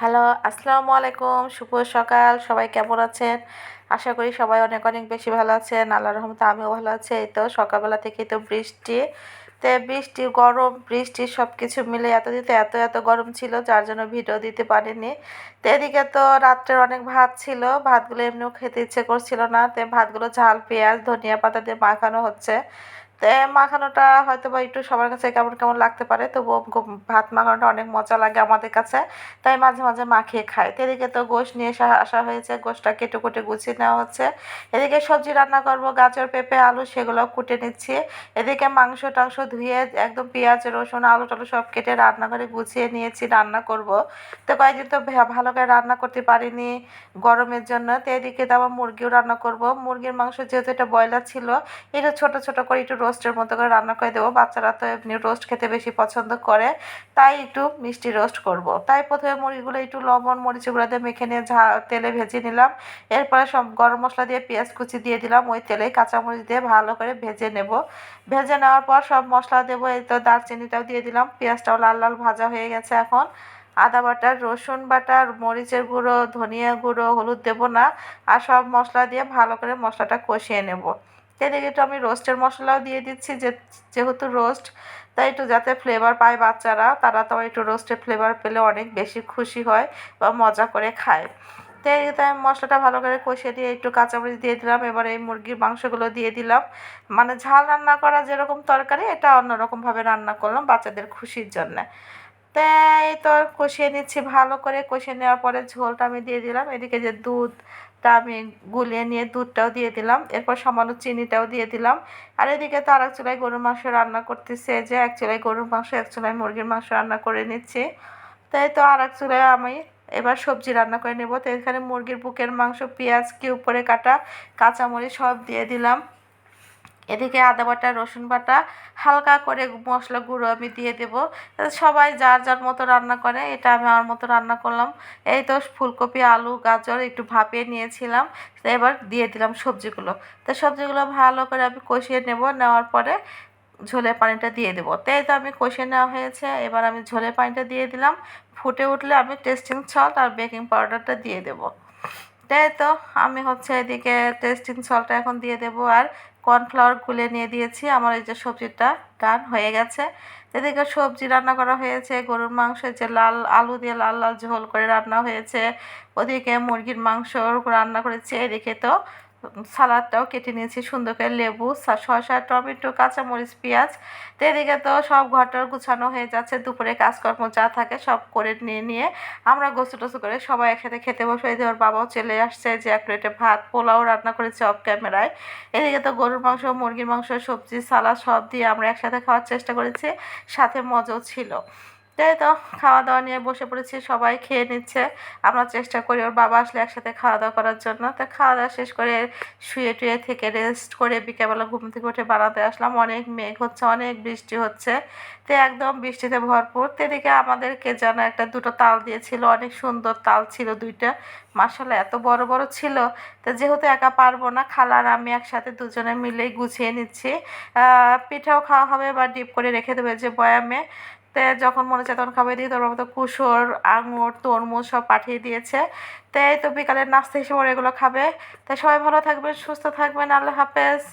Hello, আসসালামু আলাইকুম। শুভ সকাল। সবাই কেমন আছেন? আশা করি সবাই অনেক অনেক বেশি ভালো আছেন। আল্লাহর রহমতে আমিও ভালো আছি। এই তো সকালবেলা থেকেই তো বৃষ্টি। বৃষ্টি, গরম, বৃষ্টি সব কিছু মিলে এতদিন তো এত গরম ছিল যার জন্য ভিডিও দিতে পারিনি। এদিকে তো রাত্রের অনেক ভাত ছিল। ভাতগুলো এমনিও খেতে ইচ্ছে করছিল না। ভাতগুলো ঝাল, পেঁয়াজ, ধনিয়া পাতা দিয়ে মাখানো হচ্ছে। মাখানোটা হয়তোবা একটু সবার কাছে কেমন লাগতে পারে, তবুও ভাত মাখানোটা অনেক মজা লাগে আমাদের কাছে। তাই মাঝে মাঝে মাখিয়ে খাই। এদিকে তো গোশত নিয়ে আসা হয়েছে, গোশতটা কেটে কুটে গুছিয়ে নেওয়া হচ্ছে। এদিকে সবজি রান্না করব, গাজর, পেঁপে, আলু সেগুলো কুটে নিচ্ছি। এদিকে মাংস টাংস ধুয়ে একদম পেঁয়াজ, রসুন, আলু টালু সব কেটে রান্না করে গুছিয়ে নিয়েছি, রান্না করব। তো কয়েকদিন তো ভালো করে রান্না করতে পারিনি গরমের জন্য। এদিকে তো আবার মুরগিও রান্না করব। মুরগির মাংস যেহেতু এটা ব্রয়লার ছিল, একটু ছোট ছোট করে একটু রোস্টের মতো করে রান্না করে দেবো। বাচ্চারা তো এমনি রোস্ট খেতে বেশি পছন্দ করে, তাই একটু মিষ্টি রোস্ট করব। তাই প্রথমে মুরগিগুলো একটু লবণ মরিচ গুঁড়া দিয়ে মেখে নিয়ে তেলে ভেজে নিলাম। এরপরে সব গরম মশলা দিয়ে পেঁয়াজ কুচি দিয়ে দিলাম, ওই তেলে কাঁচামরিচ দিয়ে ভালো করে ভেজে নেব। ভেজে নেওয়ার পর সব মশলা দেবো। এই তো দারচিনিটাও দিয়ে দিলাম। পেঁয়াজটাও লাল লাল ভাজা হয়ে গেছে। এখন আদা বাটা, রসুন বাটা, মরিচের গুঁড়ো, ধনিয়া গুঁড়ো, হলুদ দেবো না। আর সব মশলা দিয়ে ভালো করে মশলাটা কষিয়ে নেব। এদিকে একটু আমি রোস্টের মশলাও দিয়ে দিচ্ছি, যেহেতু রোস্ট, তাই একটু যাতে ফ্লেভার পায় বাচ্চারা, তারা তো একটু রোস্টের ফ্লেভার পেলে অনেক বেশি খুশি হয় বা মজা করে খায়। এদিকে আমি মশলাটা ভালো করে কষিয়ে দিয়ে একটু কাঁচামরিচ দিয়ে দিলাম। এবার এই মুরগির মাংসগুলো দিয়ে দিলাম। মানে ঝাল রান্না করা যেরকম তরকারি, এটা অন্যরকমভাবে রান্না করলাম বাচ্চাদের খুশির জন্যে। এই তো কষিয়ে নিচ্ছি ভালো করে। কষিয়ে নেওয়ার পরে ঝোলটা আমি দিয়ে দিলাম। এদিকে যে দুধটা আমি গুলিয়ে নিয়ে দুধটাও দিয়ে দিলাম। এরপর সামান্য চিনিটাও দিয়ে দিলাম। আর এদিকে তো আরেক চুলায় গরুর মাংস রান্না করতেছে, যে এক চুলায় গরুর মাংস, এক চুলায় মুরগির মাংস রান্না করে নিচ্ছি। তাই তো আরেক চুলায় আমি এবার সবজি রান্না করে নেব। তো এখানে মুরগির বুকের মাংস, পেঁয়াজ কিউব করে কাটা, কাঁচামরিচ সব দিয়ে দিলাম। এদিকে আদা বাটা, রসুন বাটা, হালকা করে মশলা গুঁড়ো আমি দিয়ে দেবো। সবাই যার যার মতো রান্না করে, এটা আমি আমার মতো রান্না করলাম। এই তো ফুলকপি, আলু, গাজর একটু ভাপিয়ে নিয়েছিলাম। এবার দিয়ে দিলাম সবজিগুলো। তো সবজিগুলো ভালো করে আমি কষিয়ে নেব। নেওয়ার পরে ঝোলের পানিটা দিয়ে দেবো। এই তো আমি কষিয়ে নেওয়া হয়েছে। এবার আমি ঝোলের পানিটা দিয়ে দিলাম। ফুটে উঠলে আমি টেস্টিং সল্ট আর বেকিং পাউডারটা দিয়ে দেবো। তো আমি এদিকে টেস্টিং সল্টটা এখন দিয়ে দেবো, আর কর্নফ্লাওয়ার গুলে নিয়ে দিয়েছি। আমার এই যে সবজিটা ডান হয়ে গেছে। এদিকে সবজি রান্না করা হয়েছে, গরুর মাংস যে লাল আলু দিয়ে লাল লাল ঝোল করে রান্না হয়েছে। ওদিকে মুরগির মাংস রান্না করেছি। এদিকে তো সালাদটাও কেটে নিয়েছি সুন্দর করে, লেবু, শসা, টমেটো, কাঁচামরিচ, পেঁয়াজ। এদিকে তো সব ঘরটার গুছানো হয়ে যাচ্ছে। দুপুরে কাজকর্ম যা থাকে সব করে নিয়ে আমরা গোসল টোসল করে সবাই একসাথে খেতে বসে। এই যে ওর বাবাও চলে আসছে, যে এক প্লেটে ভাত, পোলাও রান্না করেছে অফ ক্যামেরায়। এদিকে তো গরুর মাংস, মুরগির মাংস, সবজি, সালাদ সব দিয়ে আমরা একসাথে খাওয়ার চেষ্টা করেছি, সাথে মজাও ছিল। তো খাওয়া দাওয়া নিয়ে বসে পড়েছি, সবাই খেয়ে নিচ্ছে। আমরা চেষ্টা করি ওর বাবা আসলে একসাথে খাওয়া দাওয়া করার জন্য। তো খাওয়া দাওয়া শেষ করে শুয়ে টুয়ে থেকে রেস্ট করে বিকেলবেলা ঘুম থেকে উঠে বারান্দায় আসলাম। অনেক মেঘ হচ্ছে, অনেক বৃষ্টি হচ্ছে। একদম বৃষ্টিতে ভরপুর। এদিকে আমাদেরকে যেন একটা দুটো তাল দিয়েছিল, অনেক সুন্দর তাল ছিল দুইটা। মাশাআল্লাহ এত বড় বড় ছিল। যেহেতু একা পারবো না, খালা আর আমি একসাথে দুজনে মিলেই গুছিয়ে নিচ্ছি। পিঠাও খাওয়া হবে বা ডিপ করে রেখে দেবে যে বয়ামে। যখন মনে চায় তখন খাবার দিয়ে, তোর বাবা তো কুসুর, আঙুর, তরমুজ সব পাঠিয়ে দিয়েছে। এই তো বিকালের নাস্তা হিসেবে ওরা এগুলো খাবে। তাই সবাই ভালো থাকবেন, সুস্থ থাকবেন। আল্লাহ হাফেজ।